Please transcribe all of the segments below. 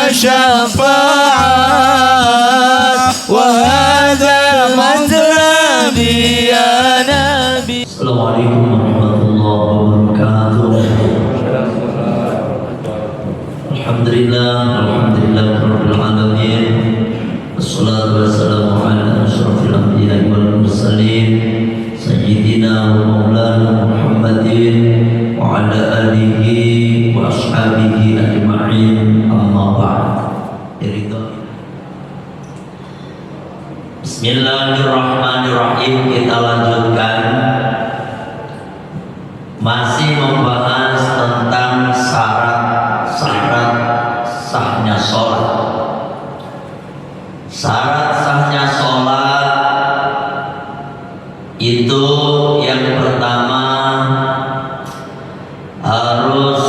الشفاعات وهذا مطلبي يا نبي. السلام عليكم ورحمة الله وبركاته. Alhamdulillah rabbil alamin. Wassalatu wassalamu ala asyrafil anbiya'i wal mursalin sayyidina wa maulana Muhammadin wa ala alihi wa ashabihi ajma'in, amma ba'd. Bismillahirrahmanirrahim. Kita lanjutkan, masih membahas tentang syarat sahnya sholat. Syarat sahnya sholat itu yang pertama harus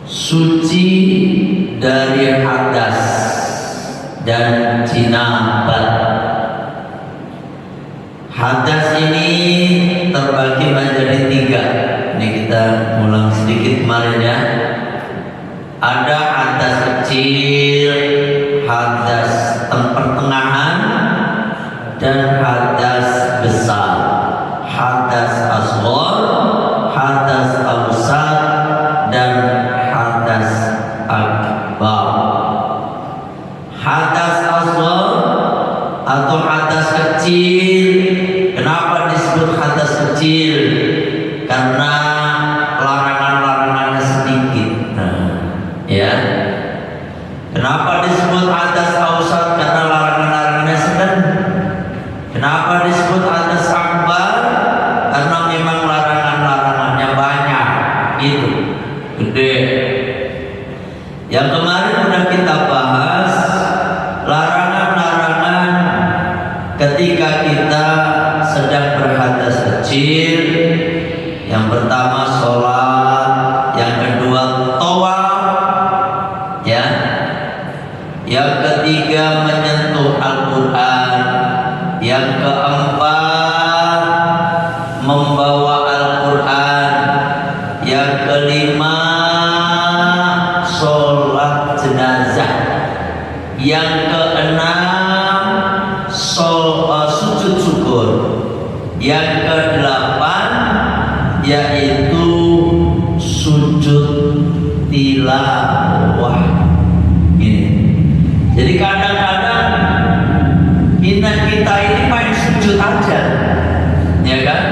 suci dari hadas dan jinabat. Hadas ini terbagi menjadi 3. Ini kita ulang sedikit kemarin ya. Ada hadas kecil, hadas pertengahan, dan hadas besar. Hadas asghar, hadas awsat, dan hadas akbar. Hadas asghar atau hadas kecil, kenapa disebut hadas kecil? Karena larangan-larangannya sedikit. Ya. Kenapa disebut hadas awsat? Karena larangan-larangannya sedang. Kenapa disebut hadas akbar? Karena memang larangan-larangannya banyak. Itu gede. Yang kemarin sudah kita bahas larangan-larangan ketika kita sedang berhadas kecil. Yang pertama sholat, yang kedua tawaf, ya. Yang ketiga menyentuh Al-Quran, yang keempat membawa Al-Quran, yang kelima sholat jenazah, yang keenam sujud syukur, yang kedelapan yaitu sujud tilawah. Jadi kadang-kadang kita ini main sujud aja, ya kan?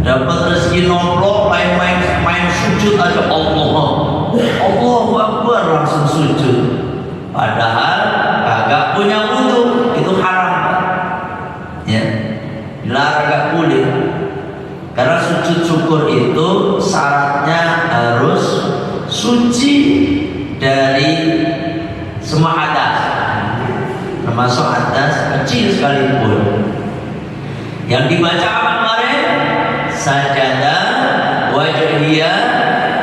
Dapat rezeki nomplok, main sujud aja, Allahu Akbar langsung sujud. Padahal kagak punya wudu, itu haram, ya. Dilarang, gak boleh. Karena sujud syukur itu syaratnya harus suci dari semua hadas, termasuk hadas kecil sekalipun. Yang dibaca apa kemarin? Sajada wajhiya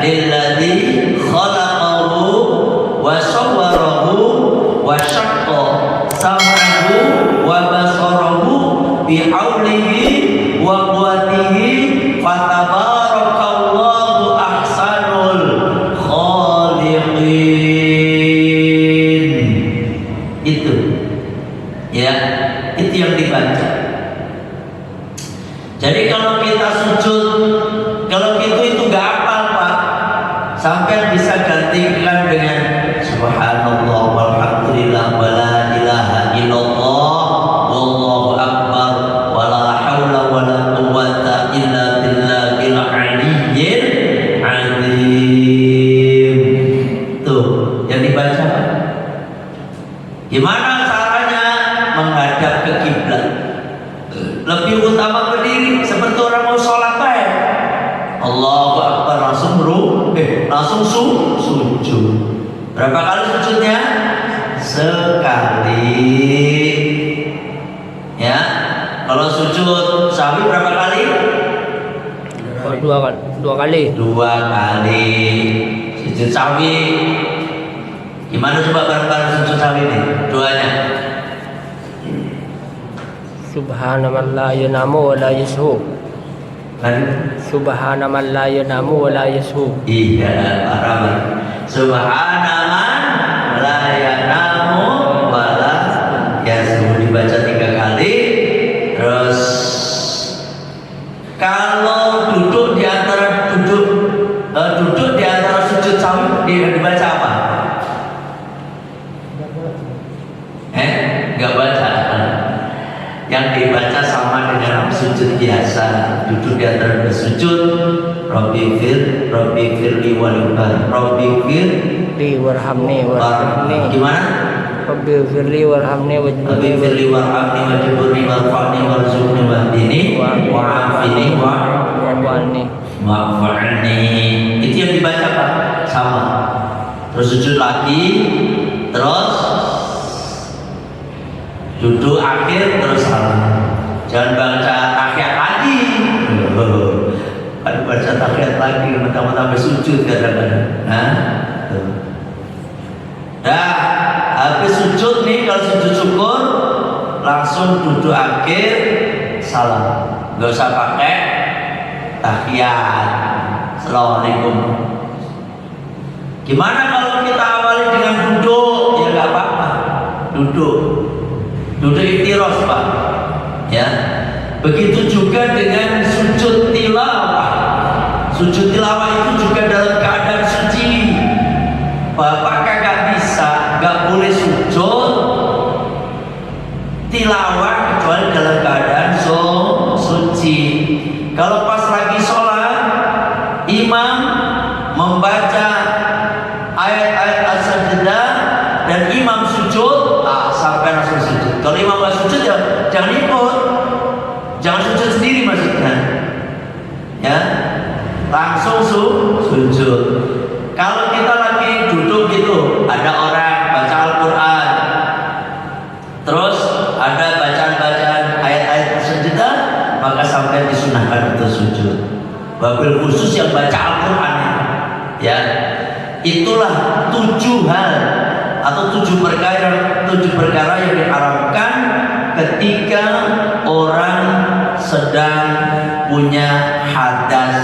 lilladzi khalaqahu wa sawwarahu wa syaqqa sam'ahu wa basarahu bihaulihi wa quwwatihi fatabarakallahu ahsanul khaliqin. Itu ya, itu yang dibaca. Jadi kalau kita sujud, kalau itu gak hafal Pak, sampai bisa gantikan dengan subhanallah walhamdulillah wala ilaha illallah wallahu akbar wala haula wala quwwata illa billahil aliyyil azim. Tuh yang dibaca Pak. Gimana caranya menghadap ke kiblat? Lebih utama berdiri seperti orang mau sholat baik. Allahu Akbar langsung sujud. Berapa kali sujudnya? Sekali. Ya. Kalau sujud sahwi berapa kali? Dua kali. Sujud sahwi. Gimana coba bareng-bareng sujud sahwi ini? Duanya. Subhana man la yanamu wa la yashu. Kan? Subhana man la yanamu wa la yashu. Iya, parah. Subhana man la yanamu wala yasmu, dibaca 3 kali. Terus kalau duduk di antara sujud sawi dibaca apa? Nggak baca. Yang dibaca sama dengan sujud biasa. Duduk di antara bersujud. Rabbi firli walibah. Rabbi firli warhamni warhamni. Gimana? Rabbi firli warhamni Rabbi firli warhamni wajburni warfa'ni warzuqni wahdini wa'afini wa'afani. Itu yang dibaca Pak. Sama. Terus sujud lagi. Terus duduk akhir, terus salam. Jangan baca tahiyat lagi. Kan baca tahiyat lagi, mentang-mentang sujud kadang-kadang. Nah, habis sujud nih, kalau sujud syukur langsung duduk akhir, salam. Gak usah pakai tahiyat. Assalamualaikum. Gimana kalau kita awali dengan duduk? Ya gak apa-apa. Duduk iftiros Pak. Ya. Begitu juga dengan sujud tilawah. Sujud tilawah itu juga dalam keadaan suci. Bapak kagak bisa, gak boleh sujud tilawah kecuali dalam keadaan suci. Kalau pas lagi sholat, imam membaca ayat-ayat as-sajdah dan imam sujud, sampai langsung sujud. Kalau imam gak sujud ya jangan ikut, jangan sujud sendiri maksudnya, ya langsung sujud. Kalau kita lagi duduk gitu, ada orang baca Al-Quran, terus ada bacaan-bacaan ayat-ayat as-sajdah, maka sampai disunahkan untuk sujud. Wabil khusus yang baca Al-Quran, ya itulah 7 hal atau 7 perkara yang diharamkan ketika orang sedang punya hadas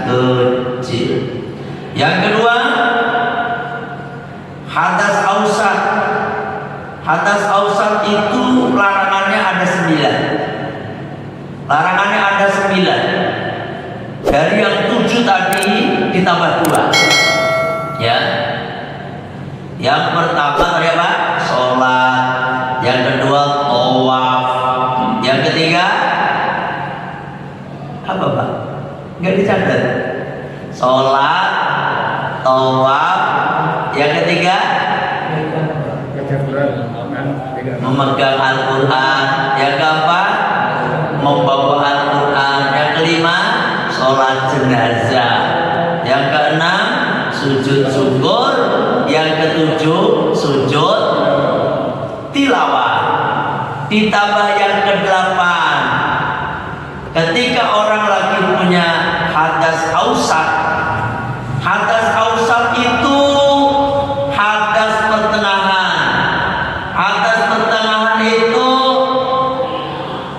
kecil. Yang kedua, hadas ausat. Hadas ausat itu larangannya ada 9. Larangannya ada 9. Dari yang 7 tadi ditambah 2. Ya. Yang pertama tadi apa? Sholat. Yang kedua tawaf. Yang ketiga apa Pak? Nggak dicatat. Sholat, tawaf. Yang ketiga memegang Al-Quran. Yang keempat membawa Al-Quran. Yang kelima sholat jenazah. Yang keenam sujud syukur. Yang ketujuh sujud tilawah. Ditambah yang ke-8, ketika orang lagi punya hadas ausat. Hadas ausat itu hadas pertengahan. Hadas pertengahan itu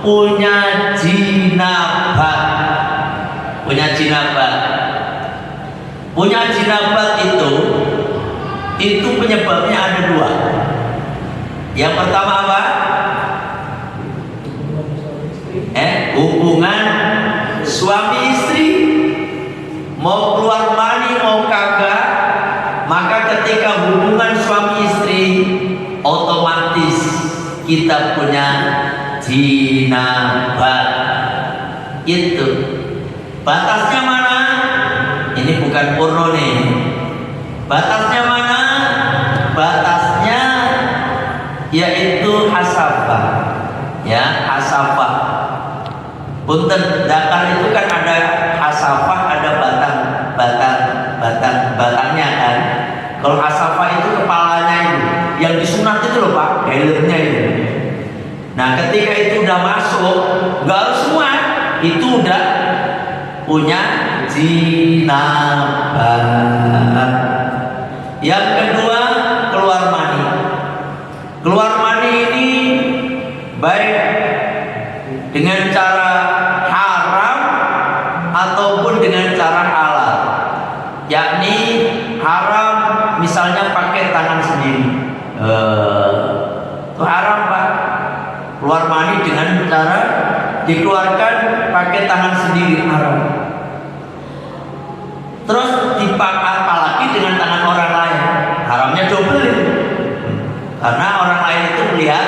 punya jinabat. Punya jinabat itu penyebabnya ada 2. Yang pertama apa? Hubungan suami istri, mau keluar mani mau kagak, maka ketika hubungan suami istri otomatis kita punya jinabat. Itu batasnya mana? Ini bukan porno nih. Batasnya mana? Batasnya yaitu hasafah. Ya, hasafah. Punten, dakar itu kan ada hasafah, ada batangnya kan. Kalau hasafah itu kepalanya itu, yang disunat itu loh Pak, helmnya itu. Nah, ketika itu udah masuk, nggak harus semua, itu udah punya jinabat. Yang kedua, keluar mani. Keluar mani ini baik dengan cara haram ataupun dengan cara halal. Yakni haram keluar mani dengan cara dikeluarkan pakai tangan sendiri, haram. Terus dipakai apalagi dengan tangan orang lain, haramnya double. Karena orang lain itu melihat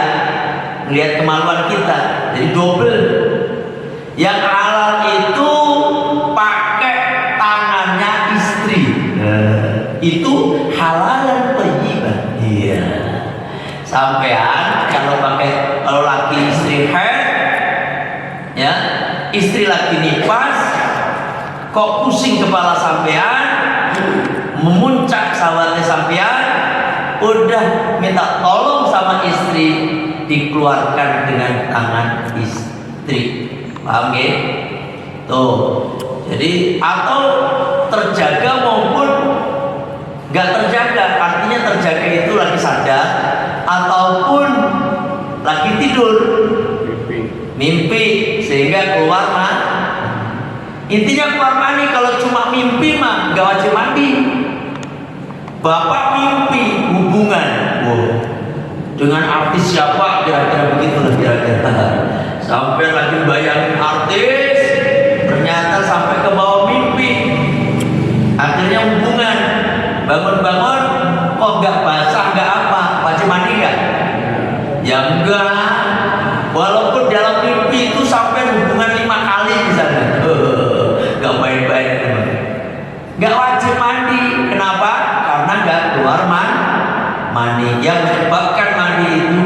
kemaluan kita, jadi double. Yang halal itu pakai tangannya istri, itu halalan thayyibah. Iya. Sampean kalau laki istri haid, ya, istri lagi nifas, kok pusing kepala sampean, memuncak syahwatnya sampean, udah minta tolong sama istri, dikeluarkan dengan tangan istri. Paham ya? Tuh. Jadi atau terjaga maupun nggak terjaga, artinya terjaga itu lagi sadar ataupun lagi tidur, mimpi sehingga keluar mani. Intinya keluar mani. Kalau cuma mimpi mah nggak wajib mandi. Bapak mimpi hubungan, dengan artis siapa, kira-kira begitu lah, kira-kira. Sampai lagi bayangin artis, ternyata sampai ke bawah mimpi. Akhirnya hubungan, bangun-bangun, kok nggak basah, nggak apa, wajib mandi nggak? Ya enggak. Walaupun dalam mimpi itu sampai hubungan 5 kali misalnya, nggak baik-baik, nggak wajib mandi. Kenapa? Karena nggak keluar mani. Yang menyebabkan mani itu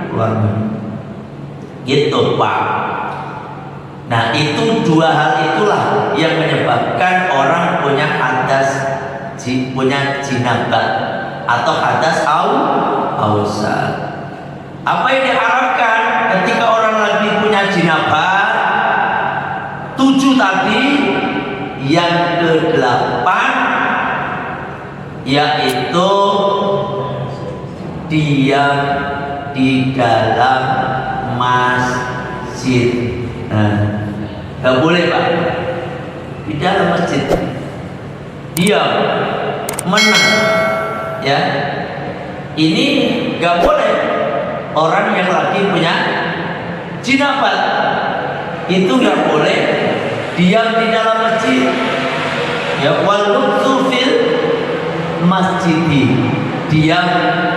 keluar mani. Gitu Pak. Nah itu 2 hal itulah yang menyebabkan orang punya jinabah atau hadas ausal. Apa yang diharapkan ketika orang lagi punya jinabah? 7 tadi. Yang ke-8 yaitu diam di dalam masjid. Gak boleh Pak, di dalam masjid diam, menang, ya. Ini gak boleh. Orang yang lagi punya jinabah itu gak boleh diam di dalam masjid. Ya, walubtu fil masjidi, diam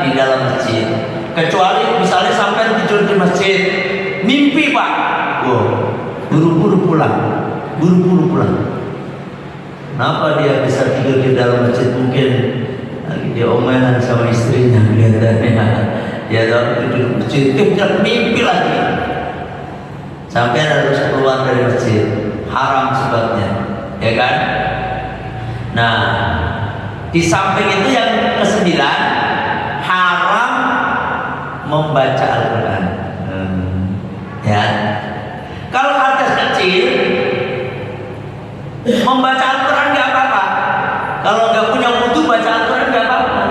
di dalam masjid. Kecuali misalnya sampai tidur di masjid, mimpi Pak, buru-buru pulang. Kenapa dia bisa tidur di dalam masjid? Mungkin lagi dia omelan sama istrinya, kelihatannya. Dia tidur di masjid, dia mimpi lagi. Sampai harus keluar dari masjid, haram sebabnya, ya kan? Nah, di samping itu yang ke-9, haram membaca Al-Quran. Ya, kalau hadas kecil, membaca Al-Quran nggak apa-apa. Kalau nggak punya wudu, baca Al-Quran nggak apa-apa.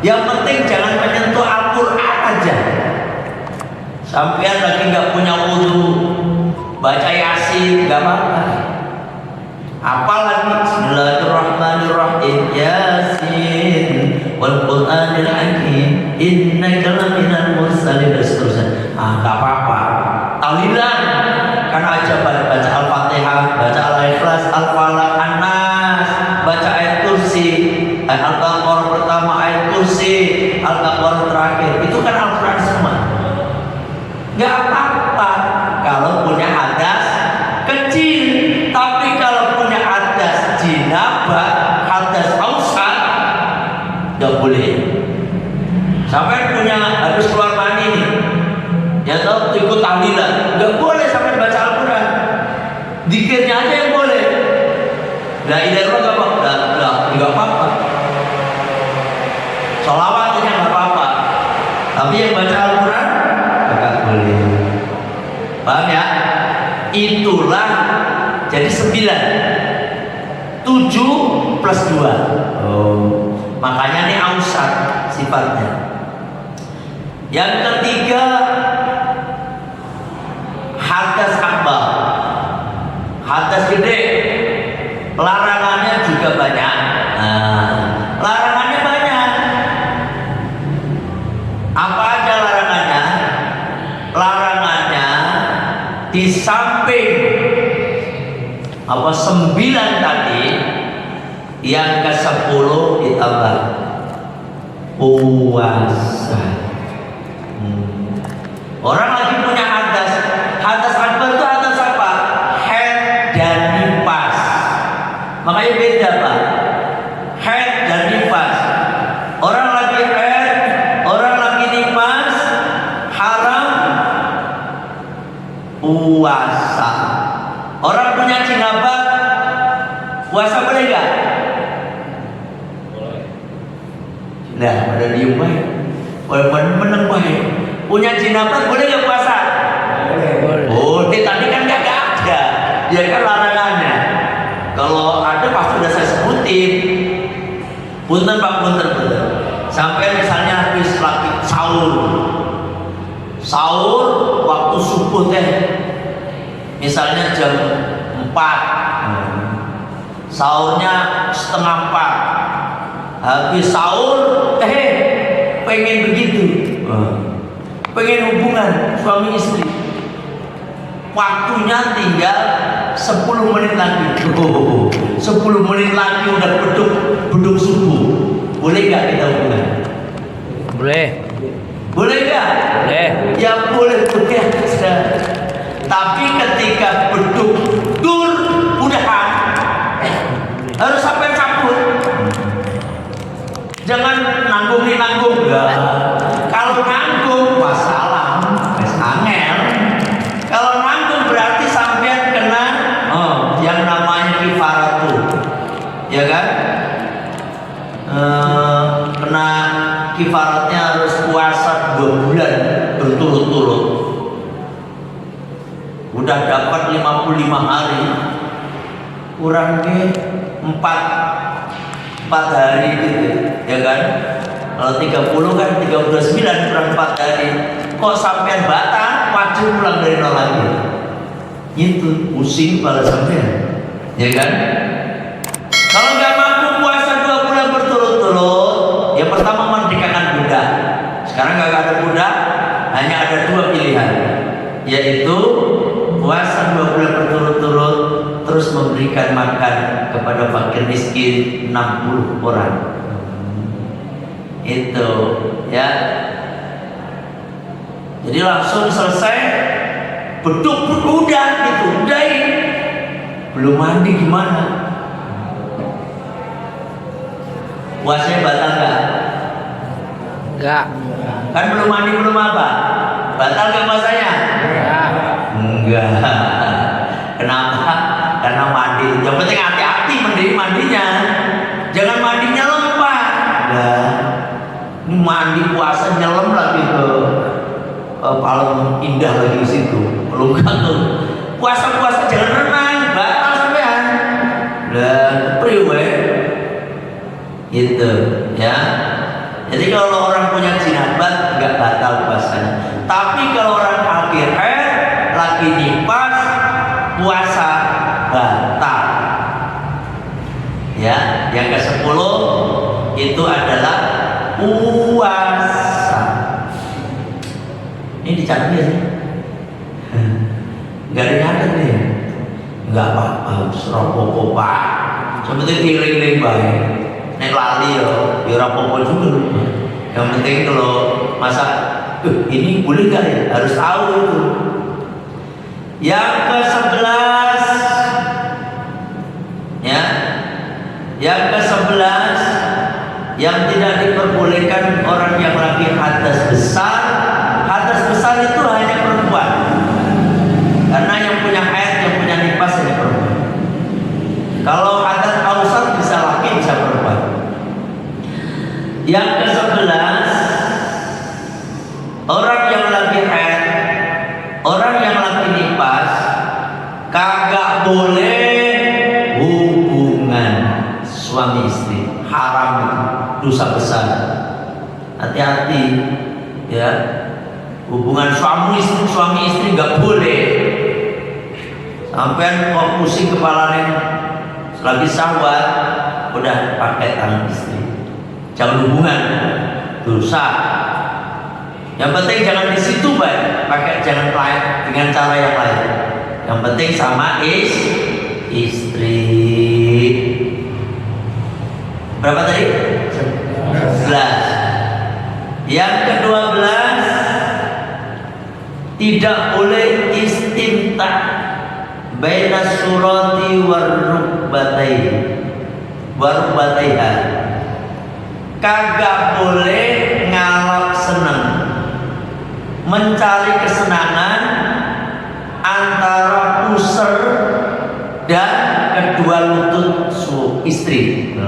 Yang penting jangan menyentuh Al-Quran aja. Sampai lagi nggak punya wudu, baca Yasin nggak apa-apa. Apalagi Bismillahirrahmanirrahim, Yasin wal Qur'anil Hakim innaka laminal mursalin, dan seterusnya. Nggak apa-apa. Tahlilan kan aja baca Al-Fatihah, baca Al-Ikhlas, Al-Falaq, An-Nas, baca ayat kursi, Al-Baqarah pertama, ayat kursi, Al-Baqarah terakhir. Itu kan Al-Quran semua. Nggak apa-apa kalau punya hadas kecil. Tapi kalau punya hadas jinabah, hadas ausal, nggak boleh. Sampai punya habis keluar mani nih, ya tahu ikut tahlilan, nggak boleh sampai baca Al-Quran. Zikirnya aja yang boleh. La ilaha illallah nggak apa-apa. Sholawatnya nggak apa-apa. Tapi yang baca Al-Quran nggak boleh. Paham ya? Itulah jadi 9. 7 plus 2. Makanya ini ausat sifatnya. Yang ketiga, hadas akbar, hadas gede. Larangannya juga banyak. Larangannya banyak. Apa aja larangannya? Larangannya di samping 9 tadi, yang ke-10 ditambah puasa. Orang lagi punya hadas. Hadas akbar itu hadas apa? Haid dan nifas. Makanya beda, Pak. Haid dan nifas. Orang lagi haid, orang lagi nifas, haram puasa. Orang punya jinabat, puasa boleh nggak? Nah, pada diem baik. Meneng baik. Punya jinabat boleh nggak puasa? Boleh. Oh, tadi kan nggak ada. Dia kan larangannya. Kalau ada pasti udah saya sebutin. Punten Pak, punten. Sampai misalnya habis lagi sahur waktu subuh teh, misalnya jam 4, sahurnya setengah 4, habis sahur pengen begitu, pengen hubungan suami istri, waktunya tinggal 10 menit lagi. 10 menit lagi udah beduk subuh. Boleh nggak kita hubungan? Boleh. Boleh nggak? Boleh. Ya boleh. Tapi ketika beduk dur udahan, harus sampai cabut. Jangan nanggung. Kalau nanggung, wassalam, angel. Kalau nanggung berarti sampean kena yang namanya kifaratu, ya kan? Kena kifaratnya harus puasa 2 bulan berturut-turut. Udah dapat 55 hari, kurang ke 4 hari gitu, ya kan? Kalau 30 kan 39 kurang 4 hari. Kok sampean batal, wajib pulang dari nol lagi. Itu pusing pada sampean, ya kan? Kalau nggak mampu puasa 2 bulan berturut-turut, yang pertama merdekakan budak. Sekarang nggak ada budak, hanya ada 2 pilihan, yaitu puasa 2 bulan berturut-turut, terus memberikan makan kepada fakir miskin 60 orang. Itu ya. Jadi langsung selesai beduk udah gitu, udahin. Belum mandi gimana? Puasanya batal nggak? Enggak. Kan belum mandi belum apa? Batal nggak puasanya? Enggak. Kenapa? Karena mandi. Yang penting hati-hati mandinya. Jangan mandinya lompat. Nah, ini mandi puasa nyelam lagi ke paling indah lagi di situ. Belum kan tuh. Puasa jangan renang, batal sampean. Dan priwe gitu ya. Jadi kalau orang punya jinabat nggak batal puasanya. Tapi kalau orang kafir lagi nifas, puasa batal. Ya, yang ke-10 itu adalah puasa. Ini dicatat ya sih? Gak ada nyatet nih. Gak apa-apa, seropopo Pak. Seperti tiling-tiling baik. Nek lali ya rapopo juga. Yang penting kalau masa ini boleh gak ya? Harus tahu itu. Yang ke-11 ya. Yang ke-11 yang tidak diperbolehkan orang yang lagi hadas besar. Hadas besar itu hanya perempuan. Karena yang punya haid, yang punya nifas hanya perempuan. Kalau hadas ausar bisa laki, bisa perempuan. Yang ke-11 orang yang lagi haid, orang yang lagi nifas kagak boleh hubungan suami istri. Haram itu, dosa besar. Hati-hati ya. Hubungan suami istri nggak boleh. Sampai kok pusing kepalanya lagi syahwat, udah pakai tangan istri. Jangan hubungan, dosa. Yang penting jangan di situ pakai, jangan lain dengan cara yang lain. Yang penting sama istri. Berapa tadi? 11. Yang ke-12, tidak boleh istimta baina surati warubbataiha. Kagak boleh ngalap seneng, mencari kesenangan antara pusar dan kedua lutut istri.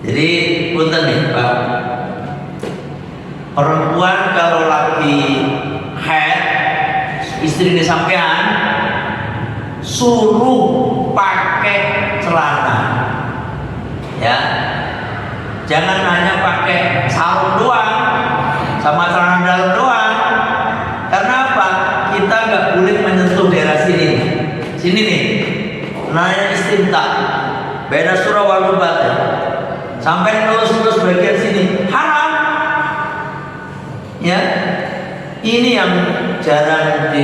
Jadi punten nih Pak, perempuan kalau lagi haid, istri ini sampean suruh pakai celana, ya. Jangan hanya pakai sarung doang sama celana dalam doang. Karena apa? Kita nggak boleh menyentuh daerah sini nih. Namanya istimta. Beda surah walubat ya. Sampai terus bagian sini haram. Ya, ini yang jarang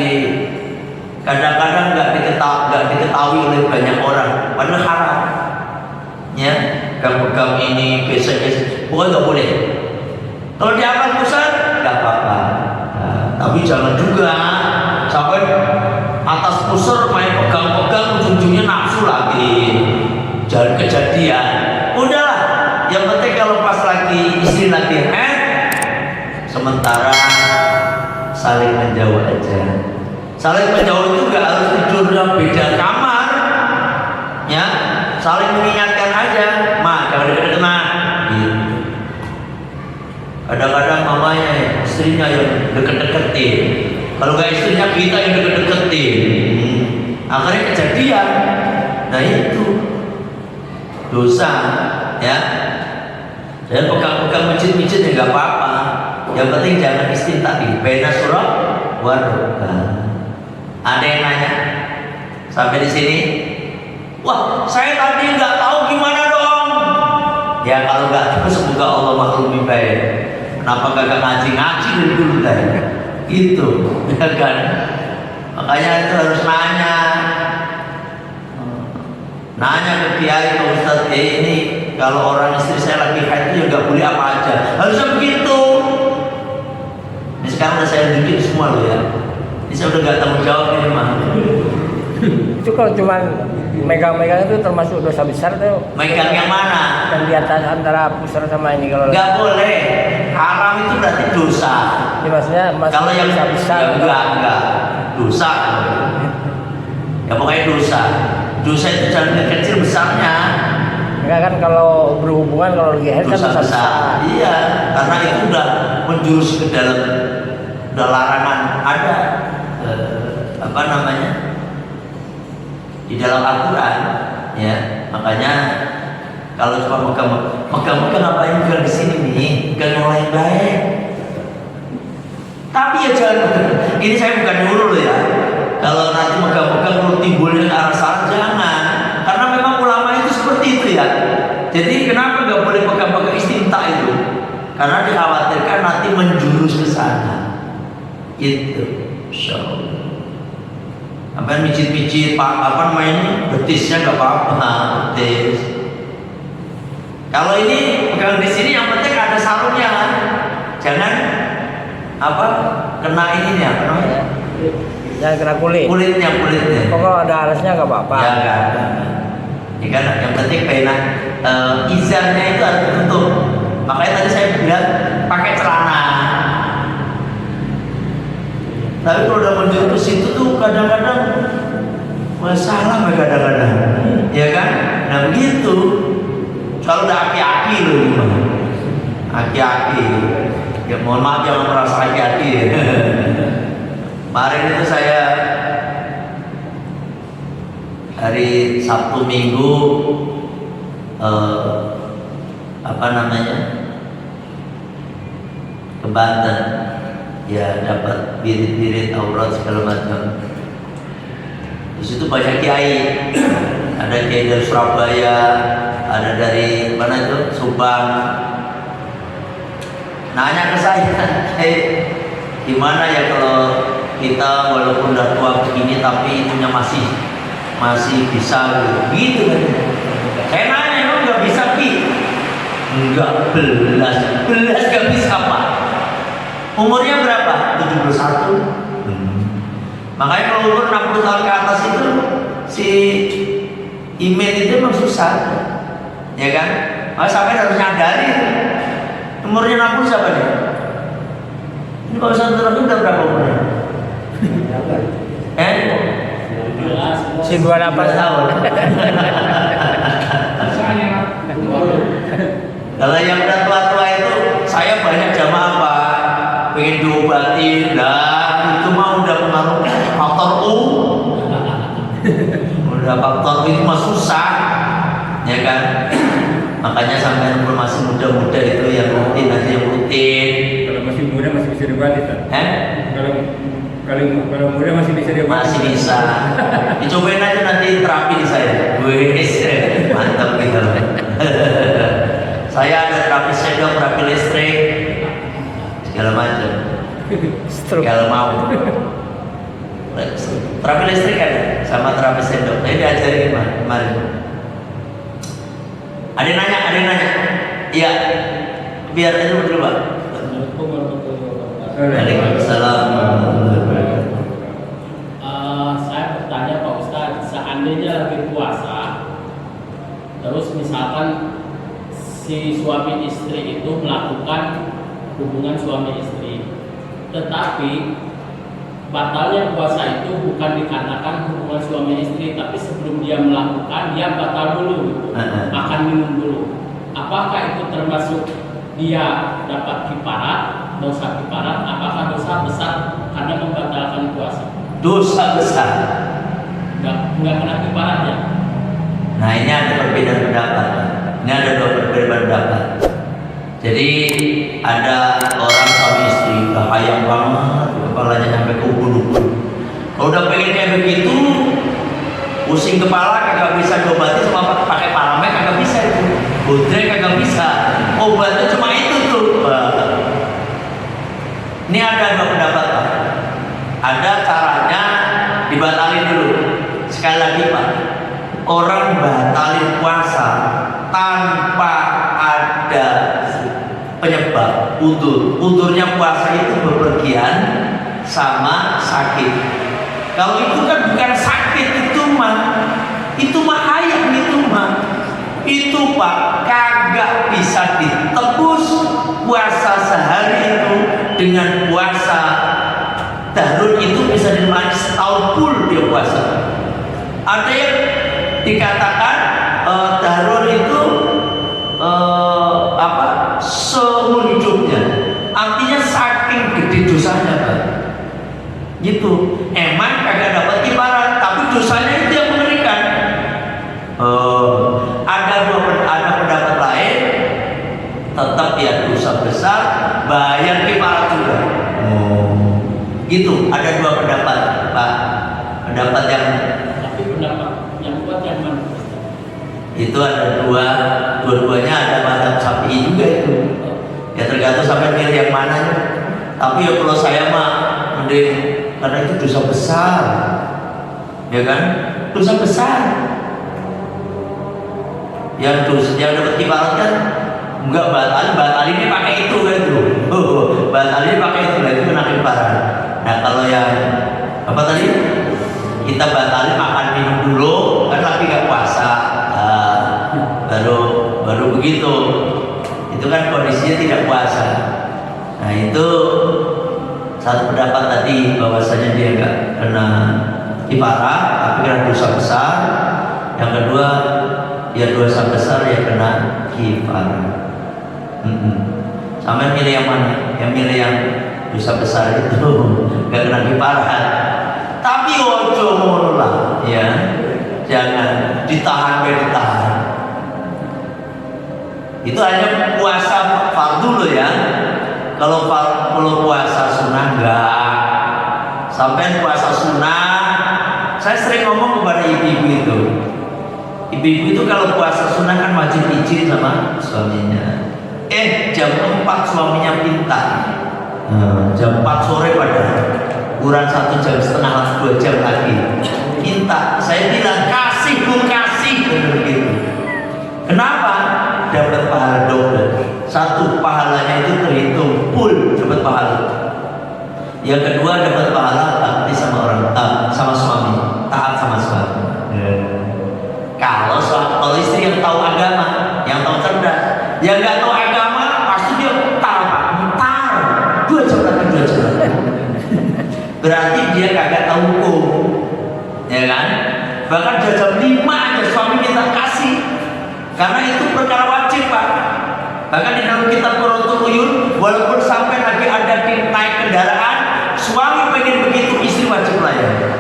kadang-kadang nggak diketahui oleh banyak orang. Padahal haram. Ya, pegang ini, gesek-gesek, pokoknya nggak boleh. Kalau diangkat pusat, nggak apa-apa. Nah, tapi jangan juga sampai atas pusar main pegang-pegang, ujung-ujungnya nafsu lagi. Jangan kejadian. Udahlah, yang penting kalau pas lagi istri lagi sementara saling menjauh aja. Saling menjauh itu nggak harus tidurnya beda kamar, ya. Saling mengingatkan aja, Ma, jangan deket-deket Ma. Gitu. Kadang-kadang mamanya, istrinya yang deket-deketin. Kalau nggak istrinya, kita yang deket-deketin. Akhirnya kejadian. Nah itu dosa, ya. Dan pegang-pegang mijit-mijit ya nggak apa-apa. Yang penting jangan istimta di baina surah warubah. Ada yang nanya sampai di sini? Wah, saya tadi nggak tahu gimana dong. Ya kalau nggak tahu semoga Allah maklumi baik. Kenapa gak ngaji dari dulu tadi? Itu, ya kan? Makanya itu harus nanya ke kiai, ke ustadz, ini kalau orang istri saya lagi haid itu ya nggak boleh apa aja. Harusnya begitu. Ini sekarang udah saya tunjukin semua loh ya. Ini saya udah nggak tanggung jawab ini mah. Itu kalau cuma megang-megang itu termasuk dosa besar tuh. Megang yang mana? Dan di atas antara pusar sama ini kalau nggak boleh. Haram itu berarti dosa. Ya, maksudnya kalau yang dosa besar enggak dosa. Ya pokoknya dosa. Dosa itu jangan kecil besarnya. Enggak kan kalau berhubungan kalau lagi haid kan dosa besar. Iya, karena itu udah menjurus ke dalam larangan ada apa namanya? Di dalam Al-Quran, ya. Makanya kalau cuma megang ngapain pegang di sini nih, pegang yang lain baik. Tapi ya jangan, ini saya bukan nyuruh loh ya. Kalau nanti megang-megang kalau timbulnya ke arah sana jangan, karena memang ulama itu seperti itu ya. Jadi kenapa nggak boleh pegang-pegang istimta itu? Karena dikhawatirkan nanti menjurus ke sana. Itu, insyaallah. Apa mijit-mijit apa namanya betisnya nggak apa-apa, betis. Kalau ini pegang di sini yang penting ada sarungnya kan, jangan apa kena ininya apa namanya? Jangan kena kulitnya. Pokoknya ada alasnya nggak apa-apa. Ya nggak ada. Ya kan yang penting izarnya itu harus tertutup. Makanya tadi saya bilang pakai celana. Tapi kalau udah menjurus ke situ tuh kadang-kadang masalah kadang-kadang, ya kan? Nah begitu. Kalau udah aki-aki loh gimana? Aki-aki. Ya mohon maaf jangan merasa aki-aki. Kemarin itu saya hari Sabtu Minggu apa namanya ke Banten. Ya dapat birit-birit aurat segala macam. Di situ banyak kiai, ada kiai dari Surabaya, ada dari mana itu Subang. nanya ke saya, gimana ya kalau kita walaupun udah tua begini tapi itunya masih bisa gitu kan? Saya nanya, emang nggak bisa Pi? Enggak, belas gak bisa Pak. Umurnya berapa? 71. Makanya kalau umur 60 tahun ke atas itu si email itu memang susah, ya kan? Maka sampai harus nyadari umurnya 60 siapa nih? Ini Pak Ustadz Terakhir udah berapa umurnya? Si 28 tahun. Kalau yang udah tua-tua itu, saya banyak jamaah Pak, pengen diobatin, lah itu mah udah pengaruh faktor U, udah faktor U itu mah susah, ya kan? Makanya sampai umur masih muda-muda itu yang rutin aja, yang rutin. Kalau masih muda masih bisa diobati, Pak. Kalau muda masih bisa diobati. Masih bisa. Dicobain aja nanti terapi di saya. Wes, mantap gitu. Saya ada terapi sendok, terapi listrik, segala macam. Kalau mau. Terapi listrik ada, sama terapi sendok. Ini diajarin kemarin. Ada yang nanya. Iya. Biar itu dulu Pak. Waalaikumsalam. Saya bertanya Pak Ustadz, seandainya lagi puasa, terus misalkan si suami istri itu melakukan hubungan suami istri, tetapi batalnya puasa itu bukan dikarenakan hubungan suami istri, tapi sebelum dia melakukan dia batal dulu, makan minum dulu. Apakah itu termasuk dia dapat kifarat, dosa kifarat? Apakah dosa besar karena membatalkan puasa? Dosa besar. Enggak kena kifarat ya? Nah ini ada perbedaan pendapat. Ini ada dua perbedaan pendapat. Jadi ada orang suami istri bahaya banget, kepalanya sampai ke ubun-ubun. Kalau udah pengen kayak begitu, pusing kepala kagak bisa diobati, cuma pakai paramek kagak bisa itu, bodrek kagak bisa, obatnya cuma itu tuh. Ini ada dua pendapat Pak. Ada caranya dibatalin dulu. Sekali lagi Pak, orang batalin puasa tanpa ada penyebab udurnya puasa itu bepergian sama sakit. Kalau itu kan bukan sakit, itu mah hayat, itu Pak kagak bisa ditebus puasa sehari itu dengan puasa dahrun itu bisa dimaknai setahun full dia puasa. Ada yang dikatakan dahrun itu seumur hidupnya, artinya saking gede dosanya Pak. Gitu, emang kagak dapat kifarat, tapi dosanya itu yang mengerikan. Ada pendapat lain, tetap ya dosa besar, bayar kifarat juga. Gitu, ada dua pendapat Pak. Pendapat yang Tapi pendapat yang kuat yang mana? itu ada dua-duanya ada mazhab Syafi'i juga itu. Ya tergantung sampai pilih yang mana. Tapi ya kalau saya mah mending, karena itu dosa besar, ya kan? Dosa besar. Yang dapat kifarat kan enggak batalinnya pakai itu kan itu. Batalinnya pakai itu lagi kena kifarat. Nah kalau yang apa tadi? Kita batalin makan minum dulu kan lagi nggak puasa. Baru begitu. Itu kan kondisinya tidak puasa. Nah itu satu pendapat tadi bahwasanya dia nggak kena kifarat tapi kena dosa besar. Yang kedua ya dosa besar ya kena kifarat. Sama milih yang mana? Yang milih yang dosa besar itu nggak kena kifarat. Tapi ojo ngono lah ya. Jangan ditahan. Itu hanya puasa fardu loh ya. Kalau puasa sunnah enggak. Sampai puasa sunnah, saya sering ngomong kepada ibu-ibu itu. Ibu-ibu itu kalau puasa sunnah kan wajib izin sama suaminya. Jam 4 suaminya minta. Jam 4 sore padahal kurang 1 jam setengah, 2 jam lagi minta. Saya bilang kasih bu, kasih, begitu. Kenapa? Dapat pahala double. Satu, pahalanya itu terhitung full, dapat pahala. Yang kedua, dapat pahala bakti sama orang, sama suami, taat sama suami. Kalau istri yang tahu agama, yang tahu cerdas, yang nggak tahu agama, pasti dia mutar, mutar 2 jam lagi, 2 jam lagi. Berarti dia kagak tahu hukum, ya kan? Bahkan jam 5 aja suami minta kasih, karena itu perkara wajib, Pak. Bahkan di dalam kitab Qurratul Uyun, walaupun sampai lagi ada di naik kendaraan, suami pengen begitu, istri wajib layan.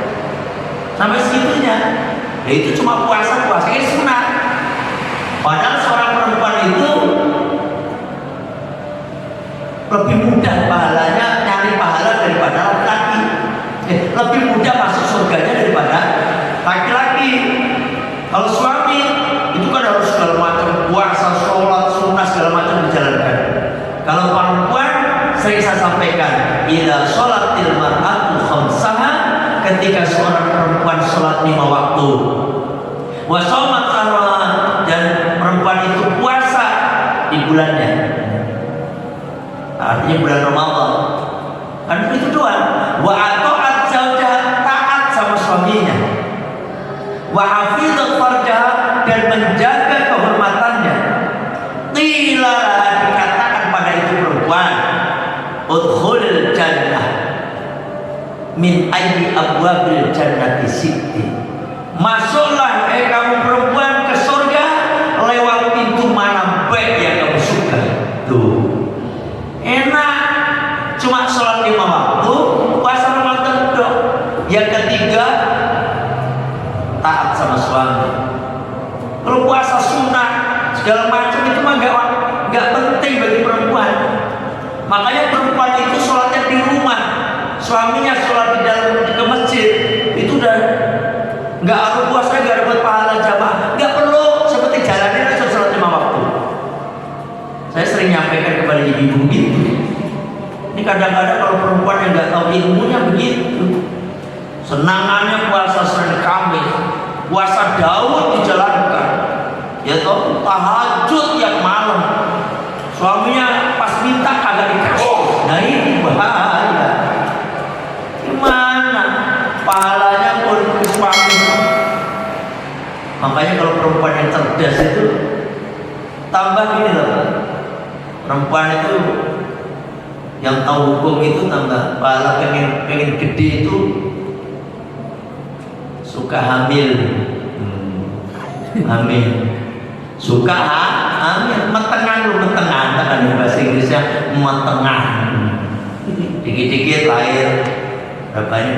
Sampai segitunya. Ya itu cuma puasa ini sunat. Padahal seorang perempuan itu lebih mudah pahalanya, nyari pahala daripada laki-laki. Lebih mudah masuk surganya daripada laki-laki. Kalau suami itu kan harus segala macam puasa, sholat, sunnah segala macam dijalankan. Kalau perempuan, sering saya sampaikan, idza sholatil mar'atu khamsaha, ketika seorang perempuan sholat 5 waktu, wa shaumat Ramadan, dan perempuan itu puasa di bulannya, artinya bulan Ramadan, kan itu doang. Wa ata'at zaujah, taat sama suaminya, wa hafizat farjah, dan menjaga kehormatannya. Qila, dikatakan pada itu perempuan, udkhulil jannah min ayyi abwabil jannati sitti, masuklah kamu perempuan ke surga lewat pintu mana baik yang kamu suka. Tuh enak, cuma sholat 5 waktu, puasa Ramadan dong. Yang ketiga, taat sama suami. Kalau puasa sunnah segala macam itu mah nggak penting bagi perempuan. Makanya perempuan itu sholatnya di rumah, suaminya sholat di dalam ke masjid, itu udah nggak harus puasa, nggak dapat pahala jamaah, nggak perlu seperti jalanin aja sholat 5 waktu. Saya sering nyampaikan kepada ibu-ibu gitu. Ini kadang-kadang kalau perempuan yang nggak tahu ilmunya begitu, senangannya puasa Senin Kamis, puasa Daud dijalankan, ya toh tahajud yang malam, suaminya pas minta kagak dikasih. Nah ini bahaya. Gimana pahalanya untuk suami? Makanya kalau perempuan yang cerdas itu tambah gini loh, perempuan itu yang tahu hukum itu tambah pahala. Pengen gede itu suka hamil, hamil, suka hamil, metengan lu, metengan, kan bahasa Inggrisnya metengan, dikit-dikit lahir berapanya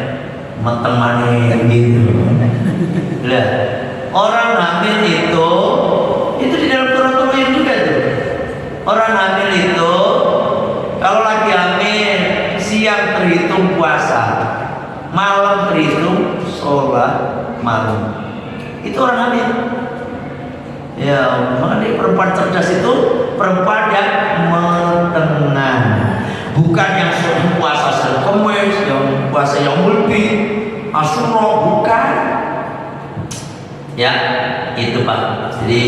metemani gitu. Lah orang hamil itu di dalam Qur'an juga tuh. Orang hamil itu kalau lagi hamil, siang terhitung puasa, malam terhitung sholat malam. Itu orang hamil. Ya, makanya perempuan cerdas itu perempuan yang menengah, bukan yang sudah puasa Senin Kamis, yang puasa yang multi, Asyura, bukan. Ya, itu Pak. Jadi,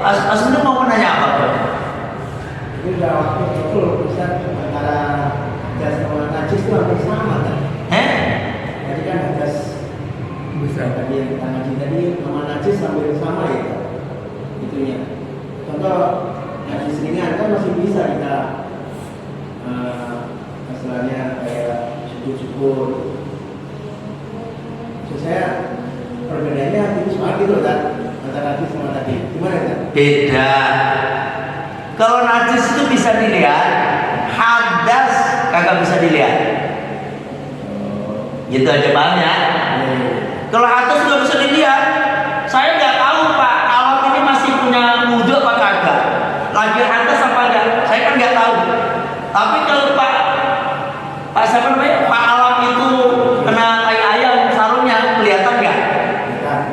Asli mau menanya apa Pak? Ini udah waktu itu Ustaz, antara jas sama najis itu hampir sama kan? Jadi kan jas besar tadi yang kita ngaji tadi, sama najis hampir sama ya itunya. Contoh najis ringan kan masih bisa kita masalahnya kayak syukur. Maksud saya perbedaannya itu soal gitu kan, antara najis sama tadi. Gimana kan? Beda. Kalau najis itu bisa dilihat, hadas kagak bisa dilihat. Gitu aja banyak. Kalau hadas nggak bisa dilihat, saya nggak tahu Pak, alam ini masih punya wudhu apa kagak, lagi hadas apa enggak, saya kan nggak tahu. Tapi kalau Pak siapa namanya, Pak Alam itu kena tai ayam sarungnya, kelihatan nggak?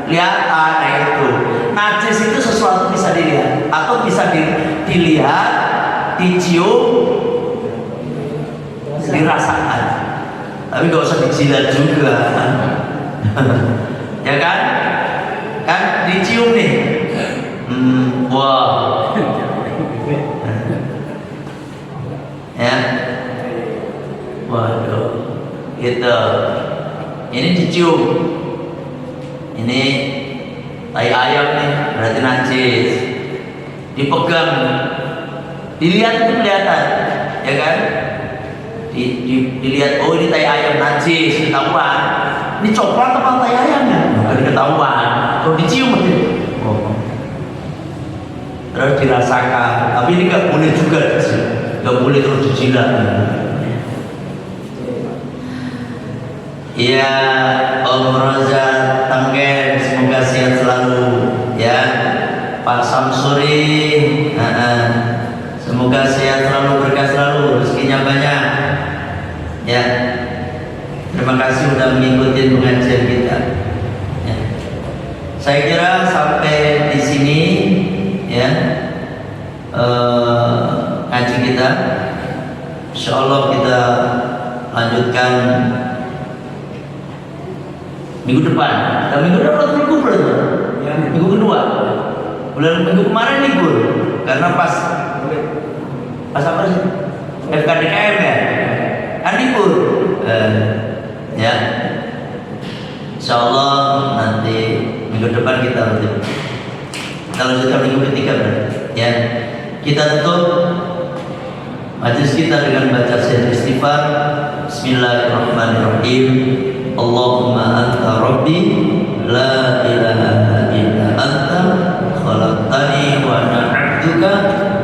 Kelihatan. Nah itu najis itu sesuatu bisa dilihat. dicium, dirasakan, tapi nggak usah dijilat juga. Ya kan? Kan dicium nih. Wah. Ya. Waduh. Gitu. Ini dicium. Ini tai ayam nih, berarti najis. Dipegang. Dilihat itu kelihatan, ya kan? Dilihat, oh ini tai ayam najis, ketahuan. Ini coklat apa tai ayam ya? Bukan ketahuan. Kalau dicium oh. Terus dirasakan, tapi ini nggak boleh juga dicium, nggak boleh terus dijilat. Iya, Om Roza Tanggen, semoga sehat selalu, ya. Pak Samsuri, semoga sehat selalu, berkah selalu, rezekinya banyak. Ya, terima kasih sudah mengikuti pengajian kita. Ya. Saya kira sampai di sini, ya, ngaji kita. Insya Allah kita lanjutkan minggu depan. Dan minggu depan libur berarti. Ya. Minggu kedua. Minggu kemarin libur karena pas apa sih? FKDKM ya. Kan libur. Ya. Insya Allah nanti minggu depan kita lanjutkan minggu ketiga berarti. Ya. Kita tutup majlis kita dengan baca syair istighfar. Bismillahirrahmanirrahim. Allahumma anta rabbi la ilaha illa anta khalaqtani wa ana 'abduka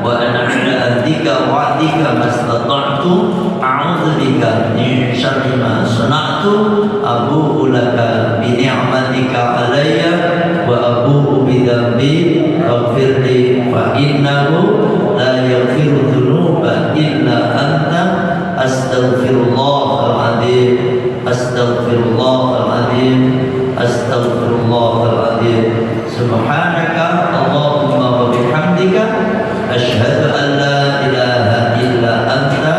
wa ana 'ala ahdika wa 'adika mastata'tu a'udzu bika min syarri ma sana'tu abu'u laka bi ni'matika 'alayya wa abu'u bi dhanbi faghfir li fa innahu la yaghfiru dzunuba illa anta astaghfirullahal adzim astaghfirullahal adzim astaghfirullahal adzim subhanaka allahumma wa bihamdika asyhadu an la ilaha illa anta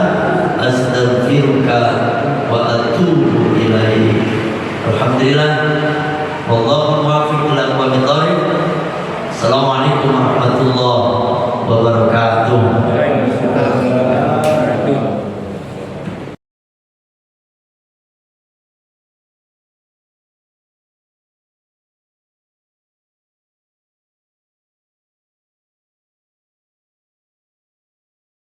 astaghfiruka wa atubu ilaik. Alhamdulillah wallahu muwaffiq ila aqwamit thoriq. Assalamualaikum